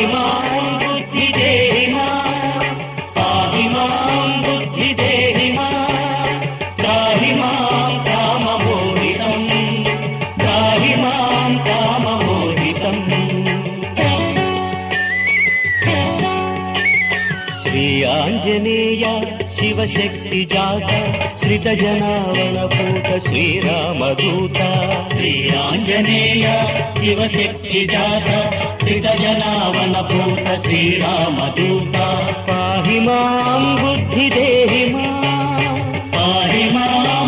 పాహి మాం బుద్ధి దేహి మాం, పాహి మాం బుద్ధి దేహి మాం, త్రాహి మాం కామమోహితం, త్రాహి మాం కామమోహితం. శ్రీ ఆంజనేయ శివశక్తి జాత శ్రిత జనావనపూత శ్రీరామదూత, శ్రీ ఆంజనేయ శివశక్తి జాత శ్రిత జనావనపూత శ్రీరామదూత, పాహి మాం బుద్ధి దేహి మాం, పాహి మాం